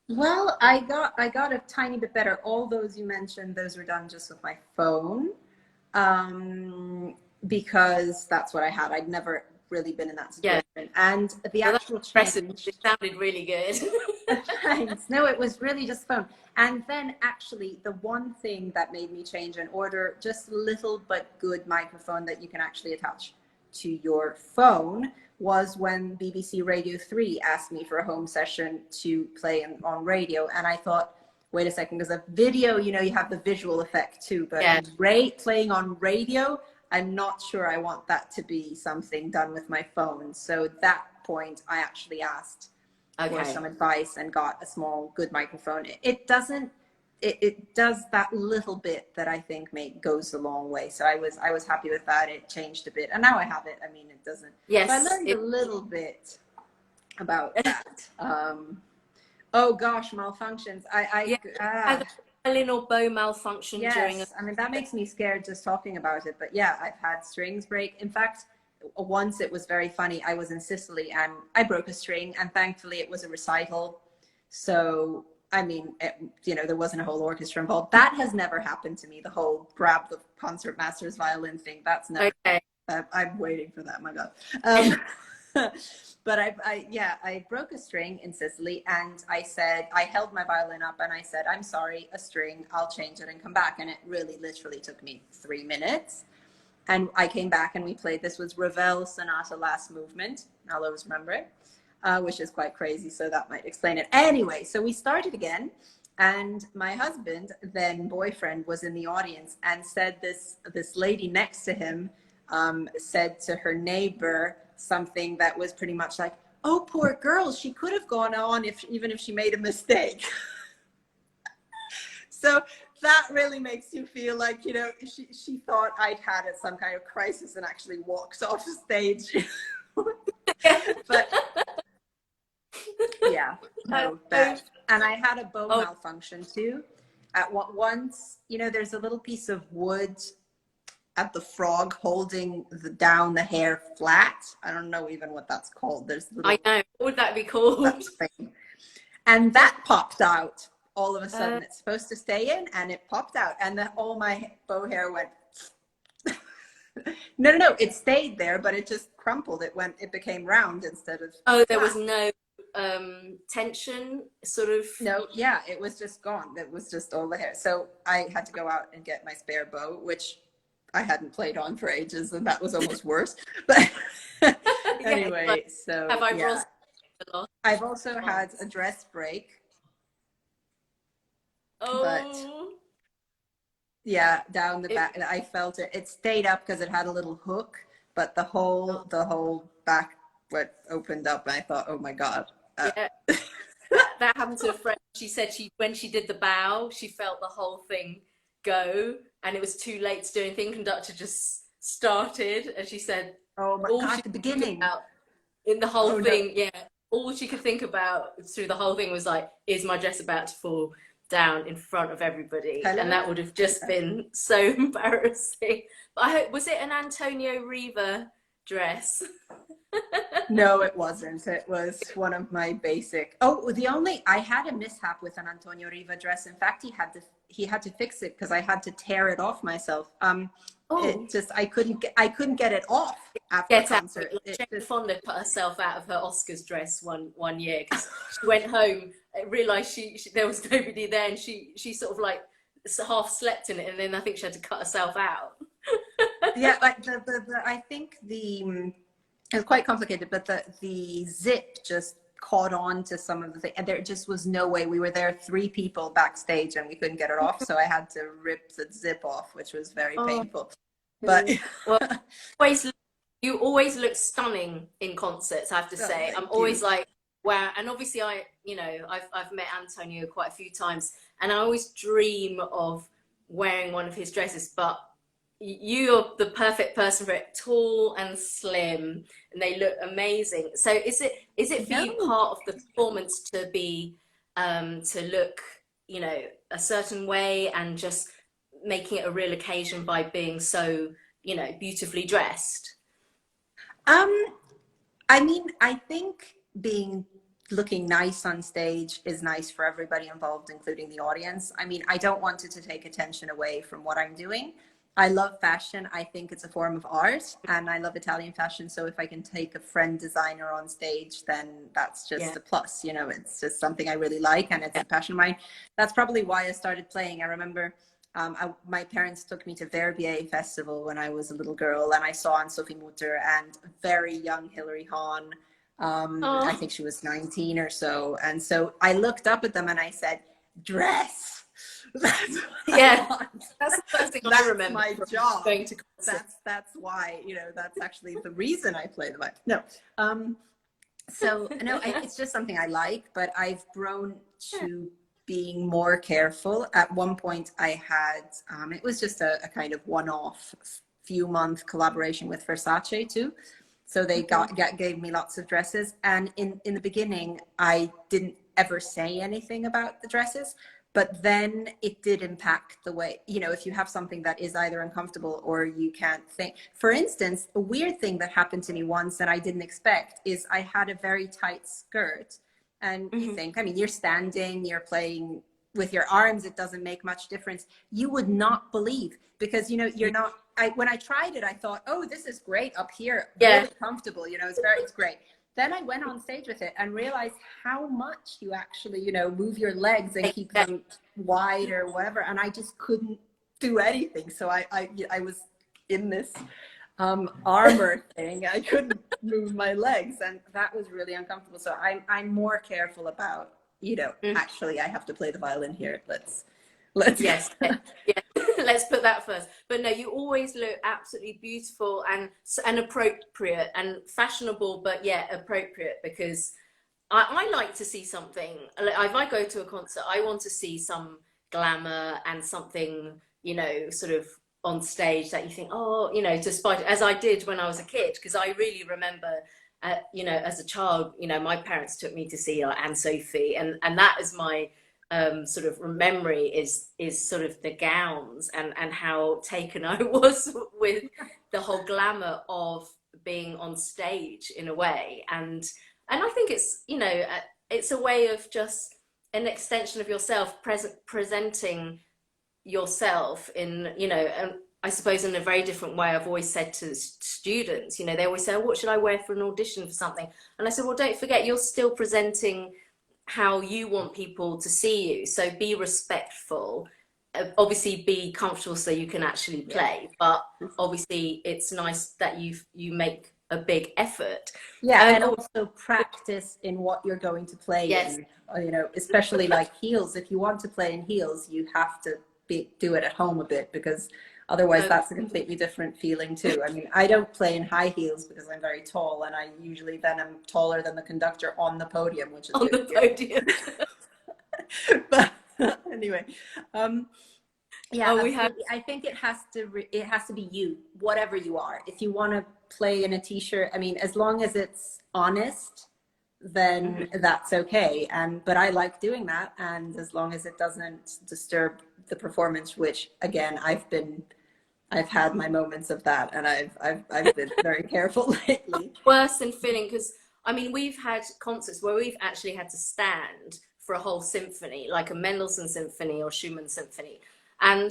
Well, I got a tiny bit better. All those you mentioned, those were done just with my phone, because that's what I had. I'd never really been in that Yeah, situation. And the well, that's actual impressive. change, It sounded really good. thanks. No, it was really just phone. And then actually, the one thing that made me change and order just a little but good microphone that you can actually attach to your phone was when BBC Radio 3 asked me for a home session to play on radio. And I thought, wait a second, because a video, you know, you have the visual effect too, but Yeah. playing on radio, I'm not sure I want that to be something done with my phone. So at that point, I actually asked for Okay. some advice and got a small, good microphone. It doesn't, it does that little bit that I think goes a long way. So I was happy with that. It changed a bit, and now I have it. I mean, it doesn't. So I Yes. learned a little bit about that. Oh gosh, malfunctions. Yeah. Had a violin or bow malfunction during a. Yes. I mean, that makes me scared just talking about it. But yeah, I've had strings break. In fact, once it was very funny. I was in Sicily and I broke a string, and thankfully it was a recital. So, I mean, you know, there wasn't a whole orchestra involved. That has never happened to me. The whole grab the concertmaster's violin thing. That's never. Okay. I'm waiting for that. My God. But I broke a string in Sicily, and I held my violin up and I said, I'm sorry, a string, I'll change it and come back. And it really literally took me 3 minutes. And I came back and we played, this was Ravel Sonata Last Movement. I'll always remember it, which is quite crazy. So that might explain it. Anyway, so we started again, and my husband, then boyfriend, was in the audience and said this lady next to him said to her neighbor something that was pretty much like, oh, poor girl, she could have gone on even if she made a mistake. So that really makes you feel like, you know, she thought I'd had some kind of crisis and actually walked off the stage. But yeah, no, bad. And I had a bow malfunction too. At once, you know, there's a little piece of wood at the frog holding down the hair flat. I don't know even what that's called. There's little, I know. What would that be called? And that popped out. All of a sudden, it's supposed to stay in, and it popped out, and then all my bow hair went. No, it stayed there, but it just crumpled. It became round instead of. Oh, there was no tension, sort of. No, yeah, it was just gone. It was just all the hair. So I had to go out and get my spare bow, which I hadn't played on for ages, and that was almost worse. But anyway, so yeah. I've also had a dress break. Oh. But yeah, down the back, I felt it. It stayed up because it had a little hook, but the whole back opened up, and I thought, oh my God. Yeah. That happened to a friend. She said when she did the bow, she felt the whole thing go, and it was too late to do anything. Conductor just started, and she said, oh my God, the beginning. In the whole thing, no. Yeah. All she could think about through the whole thing was like, is my dress about to fall? down in front of everybody. Hello? And that would have just been so embarrassing. But I hope, was it an Antonio Riva dress? No, it wasn't. It was one of my basic. Oh, I had a mishap with an Antonio Riva dress. In fact, he had to fix it because I had to tear it off myself. Oh, I couldn't get it off after a get out. concert. Like Jane Fonda cut herself out of her Oscars dress one year because she went home, realized there was nobody there, and she sort of like half slept in it, and then I think she had to cut herself out. Yeah, like I think it's quite complicated, but the zip just caught on to some of the things, and there just was no way. We were there 3 people backstage, and we couldn't get it off, so I had to rip the zip off, which was very painful. But well, you always look stunning in concerts, I have to say. I'm always like, wow. And obviously I've met Antonio quite a few times, and I always dream of wearing one of his dresses, but you're the perfect person for it. Tall and slim, and they look amazing. So is it for you part of the performance to be to look, a certain way, and just making it a real occasion by being so, beautifully dressed? I mean, I think looking nice on stage is nice for everybody involved, including the audience. I mean, I don't want it to take attention away from what I'm doing. I love fashion. I think it's a form of art, and I love Italian fashion. So if I can take a friend designer on stage, then that's just a plus. It's just something I really like, and it's a passion of mine. That's probably why I started playing. I remember my parents took me to Verbier Festival when I was a little girl, and I saw Anne-Sophie Mutter and very young Hilary Hahn. I think she was 19 or so. And so I looked up at them and I said, dress. That's what I want. That's the first thing I remember. My job. Going to concerts. That's why, that's actually the reason I play the violin. No. So no, it's just something I like, but I've grown to being more careful. At one point I had, it was just a kind of one-off few month collaboration with Versace too. So they gave me lots of dresses. And in the beginning, I didn't ever say anything about the dresses, but then it did impact the way, if you have something that is either uncomfortable or you can't think. For instance, a weird thing that happened to me once that I didn't expect is I had a very tight skirt. And you think, you're standing, you're playing with your arms, it doesn't make much difference. You would not believe, because, you're not, when I tried it, I thought, oh, this is great up here, really comfortable, it's great. Then I went on stage with it and realized how much you actually, move your legs and keep them wide or whatever. And I just couldn't do anything. So I was in this armor thing. I couldn't move my legs, and that was really uncomfortable. So I'm more careful about, actually I have to play the violin here. Let's yes. Let's put that first. But no, you always look absolutely beautiful and appropriate and fashionable, but appropriate, because I like to see something. If I go to a concert, I want to see some glamour and something, sort of on stage that you think, despite, as I did when I was a kid, because I really remember, as a child, my parents took me to see Anne-Sophie, and that is my sort of memory is sort of the gowns and how taken I was with the whole glamour of being on stage in a way. And I think it's, it's a way of just an extension of yourself, presenting yourself in, I suppose in a very different way. I've always said to students, they always say, oh, what should I wear for an audition for something? And I said, well, don't forget, you're still presenting how you want people to see you. So be respectful, obviously be comfortable so you can actually play, but obviously it's nice that you make a big effort. And also practice in what you're going to play in, especially like heels. If you want to play in heels, you have to do it at home a bit, because otherwise that's a completely different feeling too. I don't play in high heels because I'm very tall, and I usually then am taller than the conductor on the podium, which is on the podium. But anyway, I think it has to be you, whatever you are. If you want to play in a t-shirt, as long as it's honest, then that's okay. But I like doing that, and as long as it doesn't disturb the performance, which again I've had my moments of that, and I've been very careful lately. Worse than feeling, because I mean, we've had concerts where we've actually had to stand for a whole symphony, like a Mendelssohn symphony or Schumann symphony. And,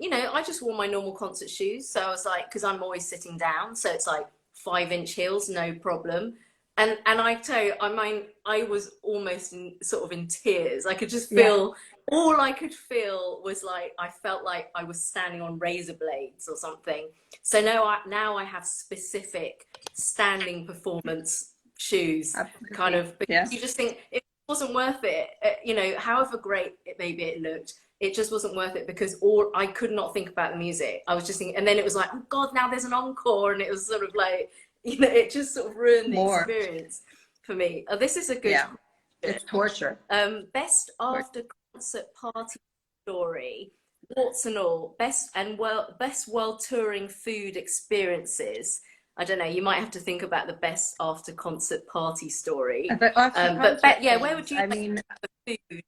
you know, I just wore my normal concert shoes. So I was like, because I'm always sitting down. So it's like 5-inch heels, no problem. And I tell you, I mean, I was almost sort of in tears. I could just Yeah. feel, all I could feel was like, I felt like I was standing on razor blades or something. So now I have specific standing performance shoes, Absolutely. kind of, because Yes. you just think it wasn't worth it. You know, however great maybe it looked, it just wasn't worth it, because all I could not think about the music. I was just thinking, and then it was like, oh God, now there's an encore, and it was sort of like, you know, it just sort of ruined the More. experience for me. Oh, this is a good Yeah. question. It's torture. Best after concert party story, warts and all. Best world touring food experiences. I don't know. You might have to think about the best after concert party story. But Yeah, where would you? I mean, the food?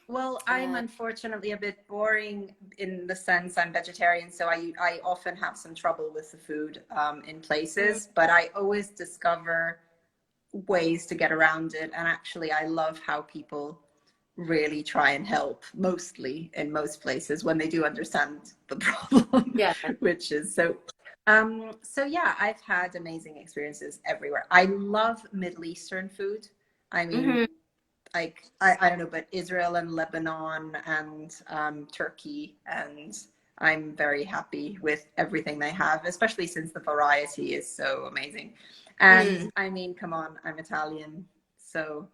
well, I'm unfortunately a bit boring in the sense I'm vegetarian, so I often have some trouble with the food in places, but I always discover ways to get around it. And actually, I love how people really try and help, mostly in most places, when they do understand the problem. Yeah. Which is so. So yeah, I've had amazing experiences everywhere. I love Middle Eastern food. I mean, like I don't know, but Israel and Lebanon and Turkey, and I'm very happy with everything they have, especially since the variety is so amazing. And I mean, come on, I'm Italian, so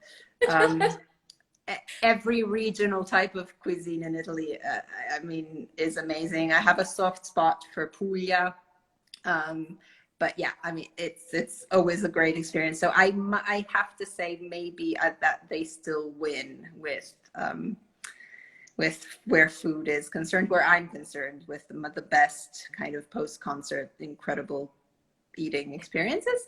every regional type of cuisine in Italy, I mean, is amazing. I have a soft spot for Puglia. But yeah, I mean, it's always a great experience. So I have to say maybe that they still win with where food is concerned, where I'm concerned, with the best kind of post-concert incredible eating experiences.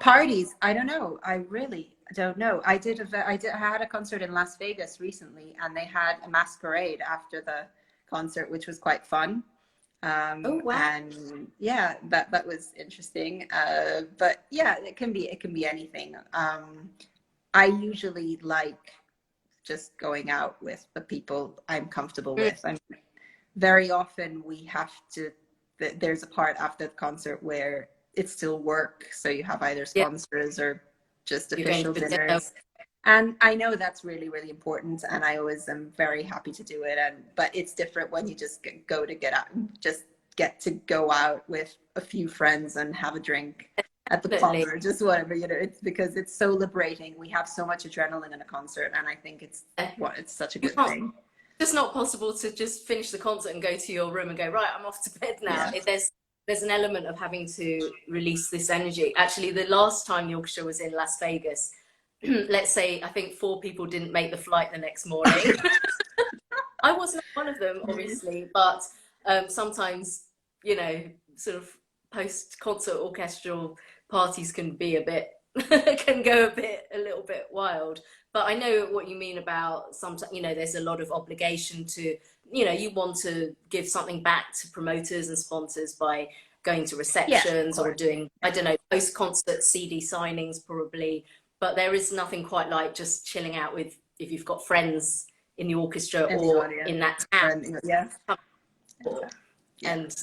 Parties, I don't know. I really don't know. I had a concert in Las Vegas recently, and they had a masquerade after the concert, which was quite fun. Oh wow! And yeah, that was interesting. But yeah, it can be anything. I usually like just going out with the people I'm comfortable with. I mean, very often there's a part after the concert where it's still work, so you have either sponsors or just official dinners. And I know that's really, really important, and I always am very happy to do it. But it's different when you just get to go out with a few friends and have a drink at the pub or just whatever, you know. It's because it's so liberating. We have so much adrenaline in a concert, and I think it's such a good thing. It's just not possible to just finish the concert and go to your room and go, right, I'm off to bed now. Yeah. There's an element of having to release this energy. Actually, the last time the orchestra was in Las Vegas, let's say I think 4 people didn't make the flight the next morning. I wasn't one of them, obviously, but sometimes, you know, sort of post-concert orchestral parties can be can go a little bit wild. But I know what you mean about sometimes, you know, there's a lot of obligation to, you know, you want to give something back to promoters and sponsors by going to receptions or doing, I don't know, post-concert CD signings probably. But there is nothing quite like just chilling out with, if you've got friends in the orchestra or in that town. And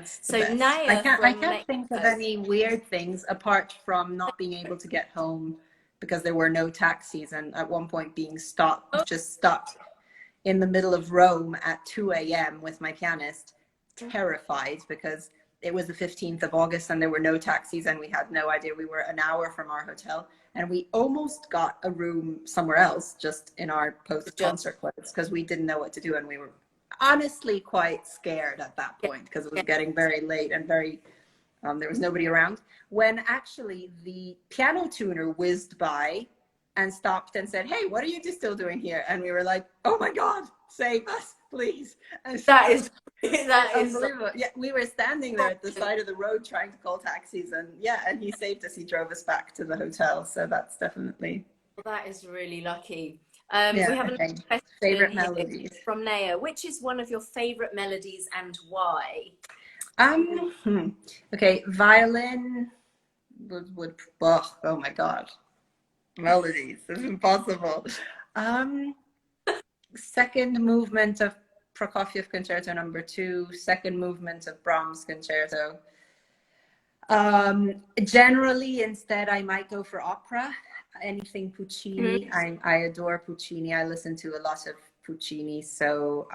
so Naya, I can't think of any weird things apart from not being able to get home because there were no taxis, and at one point being stuck in the middle of Rome at 2 a.m. with my pianist, terrified because it was the 15th of August and there were no taxis and we had no idea. We were an hour from our hotel and we almost got a room somewhere else, just in our post-concert clothes, because we didn't know what to do, and we were honestly quite scared at that point because it was getting very late and there was nobody around, when actually the piano tuner whizzed by and stopped and said, "Hey, what are you still doing here?" And we were like, "Oh my God, save us, please." And that is That is Unbelievable. Yeah, we were standing there at the side of the road trying to call taxis, and yeah, and he saved us. He drove us back to the hotel. So that's definitely, that is really lucky. We yeah, have I another think. question Favorite here melodies. from Naya. Which is one of your favorite melodies and why? Hmm. Okay, violin would oh my God. Melodies. It's impossible. Um, Second movement of Prokofiev Concerto Number 2, second movement of Brahms Concerto. Generally, instead, I might go for opera. Anything Puccini. I adore Puccini. I listen to a lot of Puccini. So,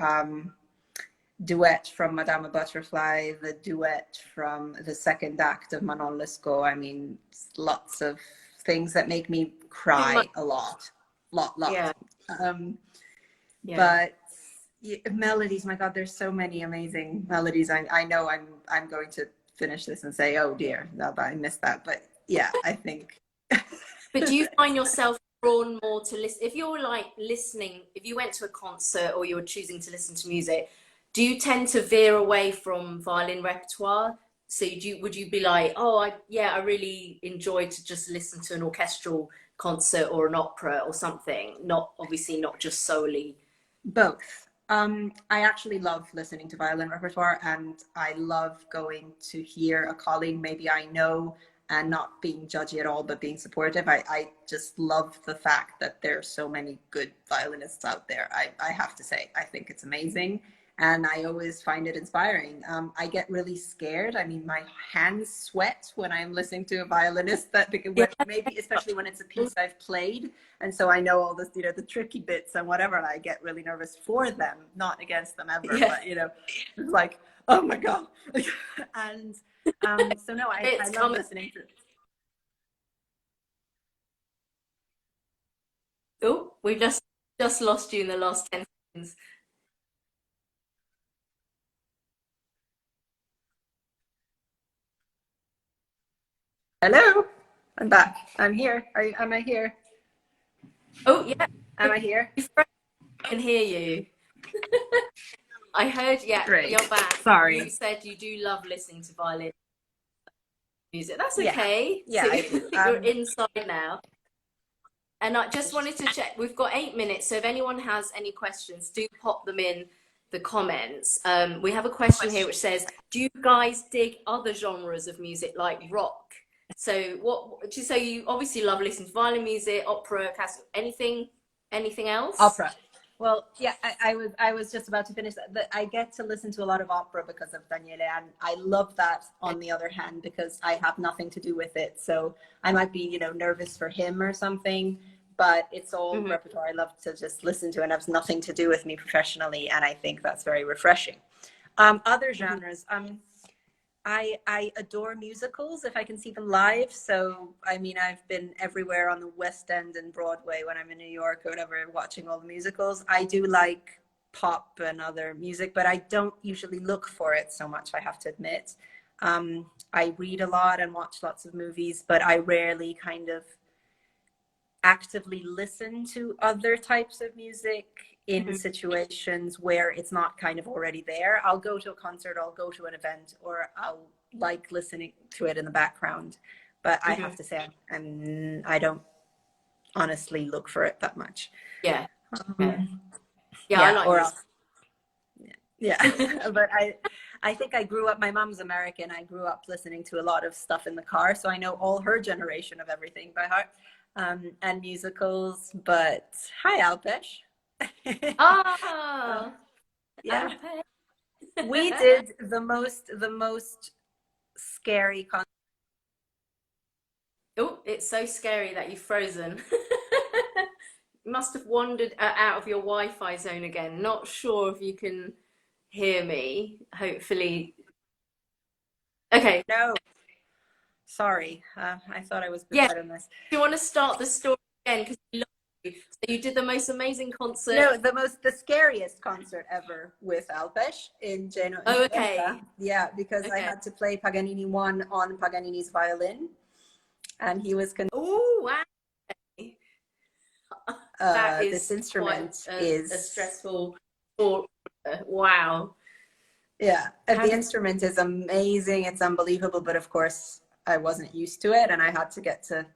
duet from Madame Butterfly, the duet from the second act of Manon Lescaut. I mean, lots of things that make me Too much. cry a lot. Yeah, Um, yeah. but melodies, my God, there's so many amazing melodies. I know I'm going to finish this and say, oh dear, no, I missed that. But yeah, I think. But do you find yourself drawn more to listen? If you're like listening, if you went to a concert or you were choosing to listen to music, do you tend to veer away from violin repertoire? So would you be like, oh, I really enjoyed to just listen to an orchestral concert or an opera or something, not obviously not just solely. Both. I actually love listening to violin repertoire, and I love going to hear a colleague maybe I know and not being judgy at all, but being supportive. I just love the fact that there are so many good violinists out there. I have to say, I think it's amazing. And I always find it inspiring. I get really scared. I mean, my hands sweat when I'm listening to a violinist, that Yeah. maybe especially when it's a piece I've played. And so I know all this, the tricky bits and whatever, and I get really nervous for them, not against them ever, Yeah. but, it's like, oh my God. And so no, I It's love coming. listening to. Oh, we just lost you in the last 10 seconds. Hello, I'm back. I'm here. Am I here? Oh, yeah, Am I here? I can hear you. I heard, yeah, Great. you're back. Sorry. You said you do love listening to violin music. That's Yeah. okay. Yeah, So I do. you're inside now. And I just wanted to check, we've got 8 minutes. So if anyone has any questions, do pop them in the comments. We have a question here which says, do you guys dig other genres of music like rock? So so you obviously love listening to violin music, opera, classical, anything else? Opera. Well, yeah, I was just about to finish that. I get to listen to a lot of opera because of Daniele, and I love that. On the other hand, because I have nothing to do with it, so I might be, nervous for him or something. But it's all Mm-hmm. repertoire I love to just listen to, and has nothing to do with me professionally, and I think that's very refreshing. Other Mm-hmm. genres. I adore musicals if I can see them live. So, I mean, I've been everywhere on the West End and Broadway when I'm in New York or whatever, watching all the musicals. I do like pop and other music, but I don't usually look for it so much, I have to admit. I read a lot and watch lots of movies, but I rarely kind of actively listen to other types of music in situations where it's not kind of already there. I'll go to a concert, I'll go to an event, or I'll like listening to it in the background. But I Mm-hmm. have to say, I don't honestly look for it that much. Yeah. Okay. Um, Yeah, I yeah, like or music. else, yeah. But I think I grew up. My mom's American. I grew up listening to a lot of stuff in the car, so I know all her generation of everything by heart, and musicals. But hi, Alpesh. Oh, Yeah, Alpe. we did the most scary concert. Oh, it's so scary that you've frozen. You must have wandered out of your Wi-Fi zone again. Not sure if you can hear me. Hopefully. Okay. No, sorry. I thought I was Yeah. better than this. Do you want to start the story again? Because we love you. So you did the most amazing concert. No, the scariest concert ever with Alpesh in Oh, Genoa. okay. Yeah, because I Okay. had to play Paganini 1 on Paganini's violin, and he was Oh, wow. That this is quite instrument a is stressful sport. Wow. Yeah, How the did, instrument is amazing. It's unbelievable, but of course I wasn't used to it, and I had to get to,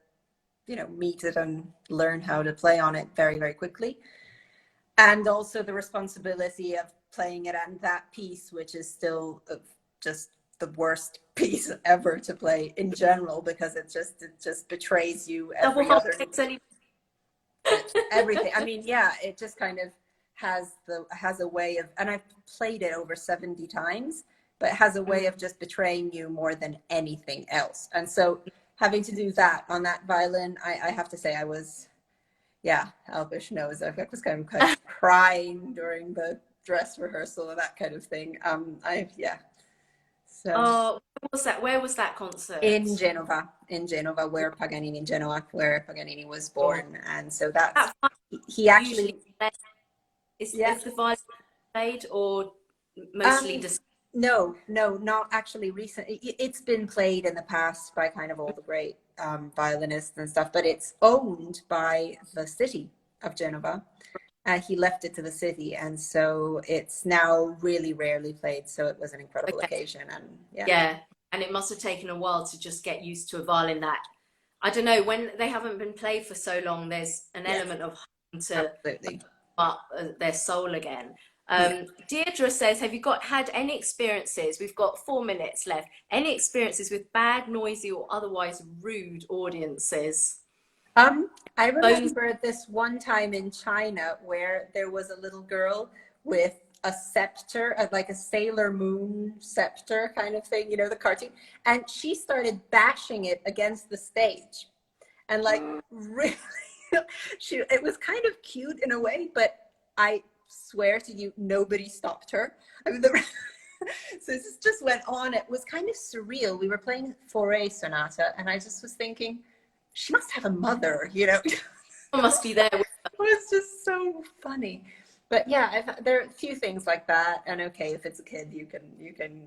meet it and learn how to play on it very, very quickly. And also the responsibility of playing it and that piece, which is still just the worst piece ever to play in general, because it just betrays you double every other harmonics any everything. I mean, yeah, it just kind of has a way of, and I've played it over 70 times, but it has a way of just betraying you more than anything else. And so having to do that on that violin, I have to say I was, yeah, Albish knows, I was kind of crying during the dress rehearsal and that kind of thing. Yeah. So Oh, where was that concert? in Genova, where Paganini, in Genoa, where Paganini was Oh, born. And so that's, that he usually actually, yeah. is the violin played or mostly Um, just no, not actually recent. It's been played in the past by kind of all the great violinists and stuff, but it's owned by the city of Genova. He left it to the city, and so it's now really rarely played. So it was an incredible okay. occasion, and yeah. Yeah, and it must have taken a while to just get used to a violin that, I don't know, when they haven't been played for so long, there's an Yes, element of having to absolutely. up their soul again. Yeah. Deirdre says, have you had any experiences? We've got 4 minutes left. Any experiences with bad, noisy, or otherwise rude audiences? I Phones. remember this one time in China where there was a little girl with a scepter, like a Sailor Moon scepter kind of thing, the cartoon, and she started bashing it against the stage, and like really, it was kind of cute in a way, but I swear to you, nobody stopped her. I mean, so this just went on. It was kind of surreal. We were playing Fauré Sonata, and I just was thinking, she must have a mother, Someone must be there. It was just so funny. But yeah, there are a few things like that. And okay, if it's a kid, you can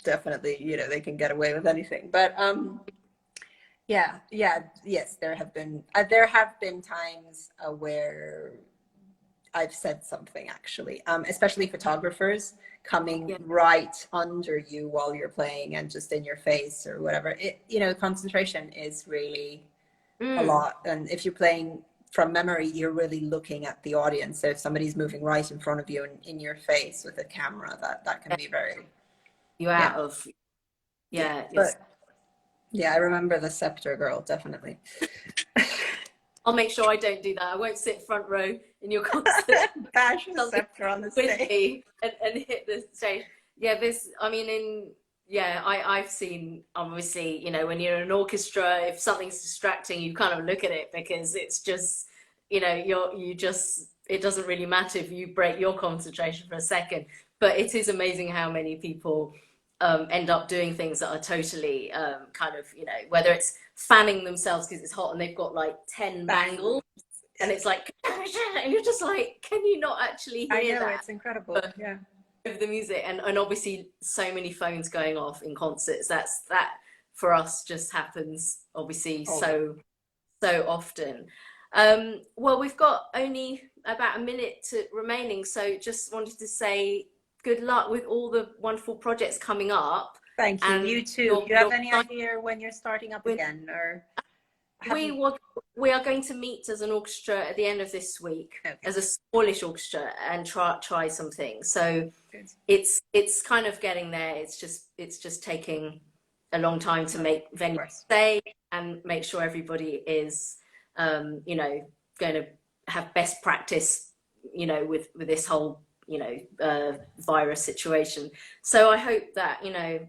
definitely, they can get away with anything. But yes, there have been times where I've said something actually, especially photographers coming Yeah. right under you while you're playing and just in your face or whatever. Concentration is really a lot. And if you're playing from memory, you're really looking at the audience. So if somebody's moving right in front of you and in your face with a camera, that can be very, You're out of, yeah. yeah. But yeah, I remember the scepter girl, definitely. I'll make sure I don't do that. I won't sit front row in your concert. Bash the scepter on the stage. And hit the stage. Yeah, I've seen, obviously, when you're in an orchestra, if something's distracting, you kind of look at it because it's just, it doesn't really matter if you break your concentration for a second. But it is amazing how many people end up doing things that are totally kind of, whether it's fanning themselves because it's hot and they've got like 10 bangles. And it's like, and you're just like, can you not actually hear that? It's incredible. Yeah. Of the music, and obviously so many phones going off in concerts. That for us just happens obviously so often. Well, we've got only about a minute remaining, so just wanted to say good luck with all the wonderful projects coming up. Thank you. You too. Do you have any idea when you're starting up again, or we are going to meet as an orchestra at the end of this week, as a smallish orchestra, and try some things. So it's kind of getting there. It's just taking a long time to make venues stay and make sure everybody is going to have best practice with this whole virus situation. So I hope that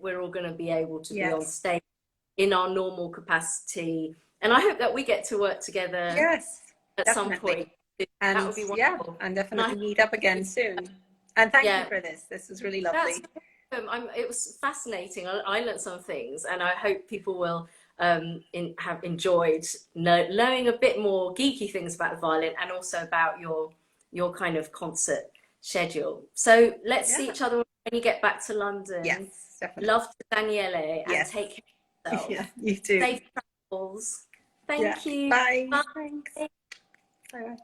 we're all going to be able to be on stage in our normal capacity. And I hope that we get to work together at some point. And that would be wonderful. And definitely meet up again soon. And thank you for this. This was really lovely. It was fascinating. I learned some things, and I hope people will have enjoyed learning a bit more geeky things about the violin, and also about your kind of concert schedule. So let's see each other when you get back to London. Yes, definitely. Love to Daniele, and take care of yourself. Yeah, you too. Safe travels. Thank you. Bye. Bye. Thanks. Bye.